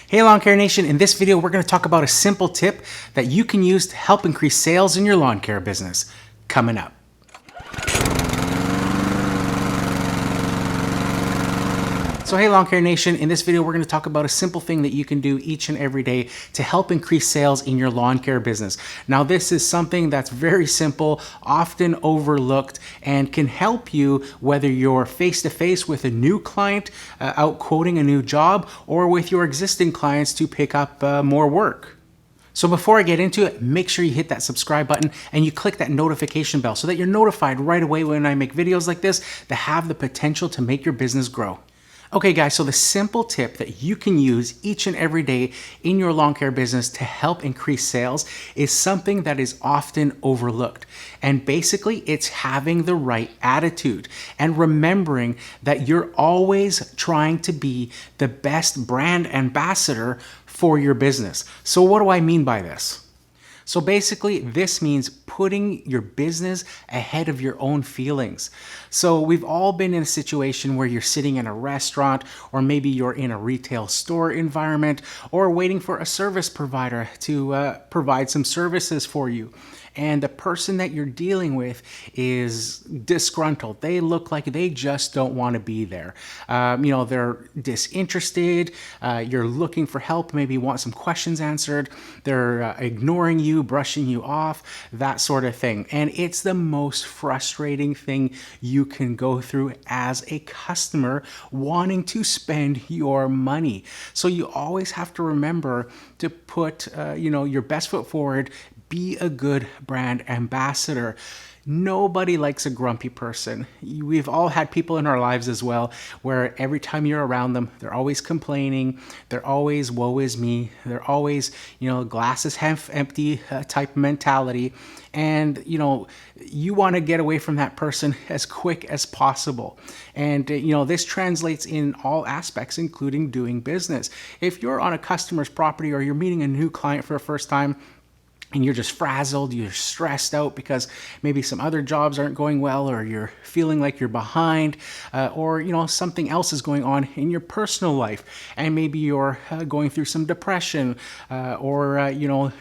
Hey Lawn Care Nation, in this video we're going to talk about a simple tip that you can use to help increase sales in your lawn care business. Coming up. So hey Lawn Care Nation, in this video we're going to talk about a simple thing that you can do each and every day to help increase sales in your lawn care business. Now this is something that's very simple, often overlooked, and can help you whether you're face-to-face with a new client out quoting a new job or with your existing clients to pick up more work. So before I get into it, make sure you hit that subscribe button and you click that notification bell so that you're notified right away when I make videos like this that have the potential to make your business grow. Okay guys, so the simple tip that you can use each and every day in your lawn care business to help increase sales is something that is often overlooked. And basically it's having the right attitude and remembering that you're always trying to be the best brand ambassador for your business. So what do I mean by this? So basically, this means putting your business ahead of your own feelings. So we've all been in a situation where you're sitting in a restaurant, or maybe you're in a retail store environment, or waiting for a service provider to provide some services for you. And the person that you're dealing with is disgruntled. They look like they just don't want to be there. They're disinterested. You're looking for help, maybe want some questions answered. They're ignoring you, brushing you off, that sort of thing. And it's the most frustrating thing you can go through as a customer wanting to spend your money. So you always have to remember to put your best foot forward. Be a good brand ambassador. Nobody likes a grumpy person. We've all had people in our lives as well where every time you're around them, they're always complaining. They're always woe is me. They're always, glass is half empty type mentality. And, you want to get away from that person as quick as possible. And, this translates in all aspects, including doing business. If you're on a customer's property or you're meeting a new client for the first time, and you're just frazzled, you're stressed out because maybe some other jobs aren't going well, or you're feeling like you're behind, or something else is going on in your personal life, and maybe you're going through some depression, or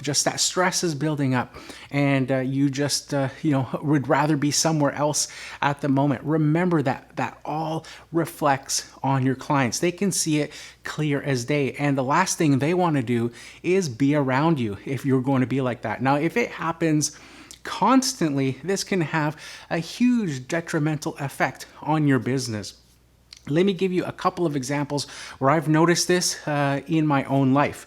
just that stress is building up, and you just would rather be somewhere else at the moment. Remember that all reflects on your clients. They can see it clear as day, and the last thing they want to do is be around you if you're going to be like that. Now, if it happens constantly, this can have a huge detrimental effect on your business. Let me give you a couple of examples where I've noticed this in my own life.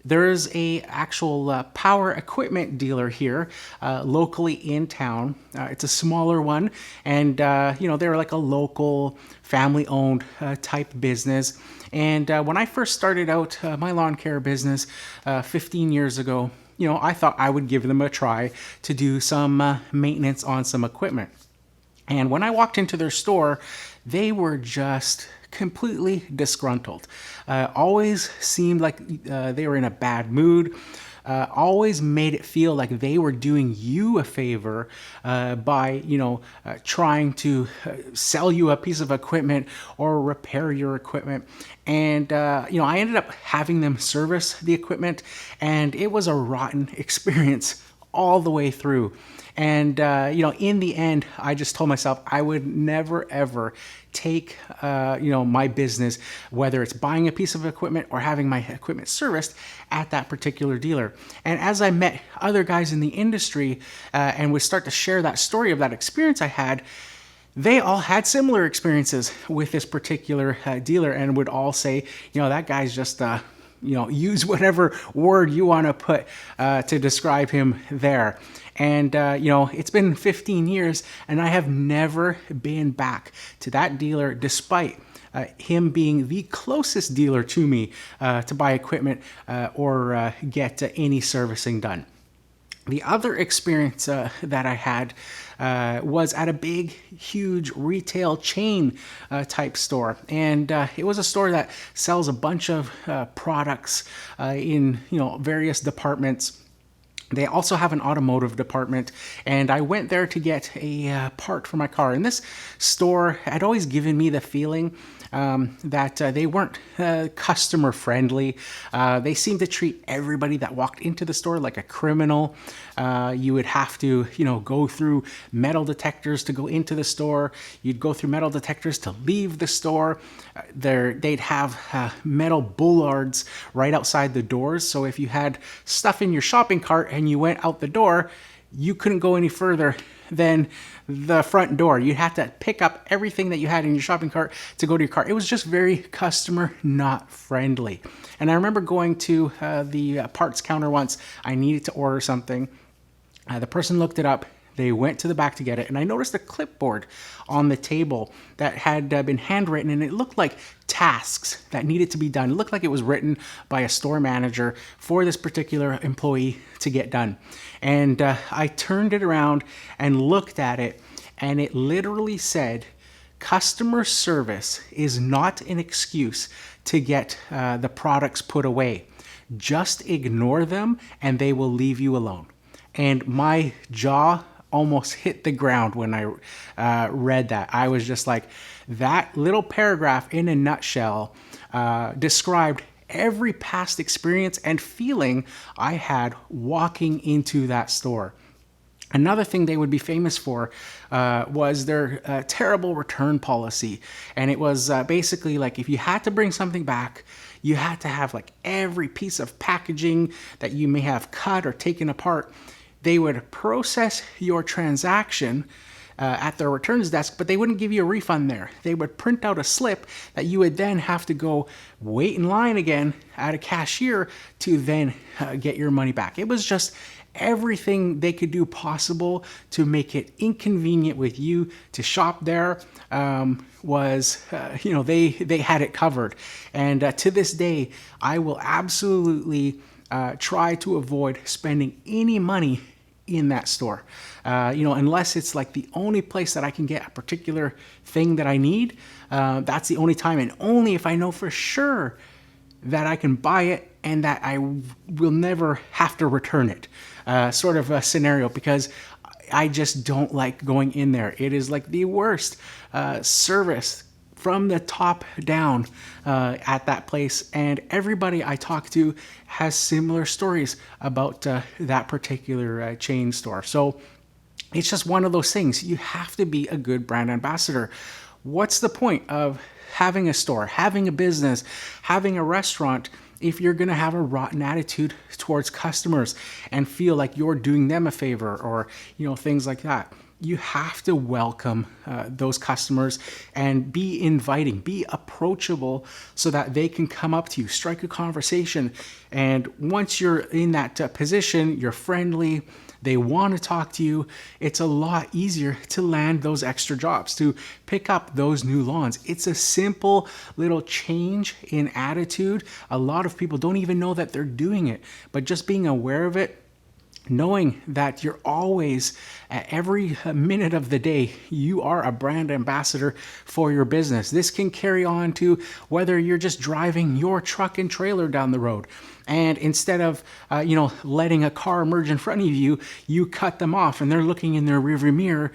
There's a actual power equipment dealer here locally in town. It's a smaller one, and they're like a local family-owned type business. And when I first started out my lawn care business 15 years ago, I thought I would give them a try to do some maintenance on some equipment. And when I walked into their store, they were just completely disgruntled. Always seemed like they were in a bad mood. Always made it feel like they were doing you a favor by trying to sell you a piece of equipment or repair your equipment. And I ended up having them service the equipment, and it was a rotten experience all the way through. And, in the end, I just told myself I would never, ever take, my business, whether it's buying a piece of equipment or having my equipment serviced at that particular dealer. And as I met other guys in the industry and would start to share that story of that experience I had, they all had similar experiences with this particular dealer and would all say, that guy's just... use whatever word you want to put to describe him there. And, it's been 15 years and I have never been back to that dealer despite him being the closest dealer to me to buy equipment or get any servicing done. The other experience that I had was at a big, huge retail chain type store. And it was a store that sells a bunch of products in various departments. They also have an automotive department, and I went there to get a part for my car. And this store had always given me the feeling that they weren't customer friendly. They seemed to treat everybody that walked into the store like a criminal. You would have to, go through metal detectors to go into the store. You'd go through metal detectors to leave the store. They'd have metal bollards right outside the doors. So if you had stuff in your shopping cart and you went out the door, you couldn't go any further than the front door. You'd have to pick up everything that you had in your shopping cart to go to your car. It was just very customer not friendly. And I remember going to the parts counter once. I needed to order something. The person looked it up. They went to the back to get it, and I noticed a clipboard on the table that had been handwritten, and it looked like tasks that needed to be done. It looked like it was written by a store manager for this particular employee to get done. And I turned it around and looked at it, and it literally said, "Customer service is not an excuse to get the products put away. Just ignore them, and they will leave you alone." And my jaw almost hit the ground when I read that. I was just like, that little paragraph in a nutshell described every past experience and feeling I had walking into that store. Another thing they would be famous for was their terrible return policy. And it was basically like, if you had to bring something back, you had to have like every piece of packaging that you may have cut or taken apart. They would process your transaction at their returns desk, but they wouldn't give you a refund there. They would print out a slip that you would then have to go wait in line again at a cashier to then get your money back. It was just everything they could do possible to make it inconvenient with you to shop there. They had it covered. And to this day, I will absolutely try to avoid spending any money in that store, unless it's like the only place that I can get a particular thing that I need. That's the only time, and only if I know for sure that I can buy it and that I will never have to return it, sort of a scenario, because I just don't like going in there. It is like the worst service from the top down at that place, and everybody I talk to has similar stories about that particular chain store. So it's just one of those things. You have to be a good brand ambassador. What's the point of having a store, having a business, having a restaurant, if you're going to have a rotten attitude towards customers and feel like you're doing them a favor, or things like that? You have to welcome those customers and be inviting, be approachable, so that they can come up to you, strike a conversation. And once you're in that position, you're friendly, they want to talk to you, it's a lot easier to land those extra jobs, to pick up those new lawns. It's a simple little change in attitude. A lot of people don't even know that they're doing it, but just being aware of it, knowing that you're always, at every minute of the day, you are a brand ambassador for your business. This can carry on to whether you're just driving your truck and trailer down the road, and instead of letting a car merge in front of you, you cut them off and they're looking in their rearview mirror,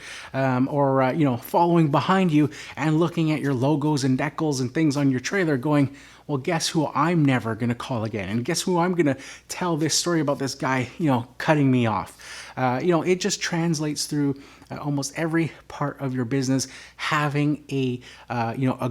or following behind you and looking at your logos and decals and things on your trailer, going, well, guess who I'm never going to call again? And guess who I'm going to tell this story about, this guy, cutting me off? It just translates through almost every part of your business, having a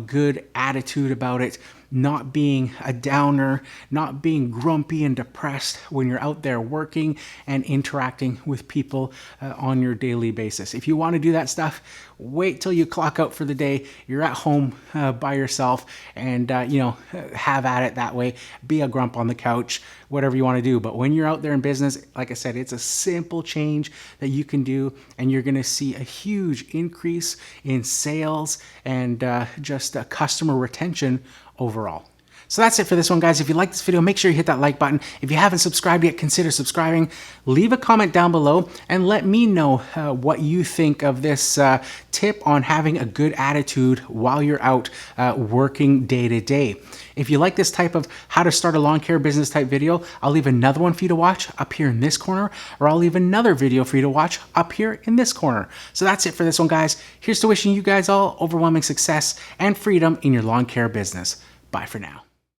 good attitude about it, not being a downer, not being grumpy and depressed when you're out there working and interacting with people on your daily basis. If you want to do that stuff, wait till you clock out for the day. You're at home by yourself, and have at it that way. Be a grump on the couch, whatever you want to do. But when you're out there in business, like I said, it's a simple change that you can do, and you're going to see a huge increase in sales and just customer retention overall. So that's it for this one, guys. If you like this video, make sure you hit that like button. If you haven't subscribed yet, consider subscribing. Leave a comment down below and let me know what you think of this tip on having a good attitude while you're out working day to day. If you like this type of how to start a lawn care business type video, I'll leave another one for you to watch up here in this corner, or I'll leave another video for you to watch up here in this corner. So that's it for this one, guys. Here's to wishing you guys all overwhelming success and freedom in your lawn care business. Bye for now.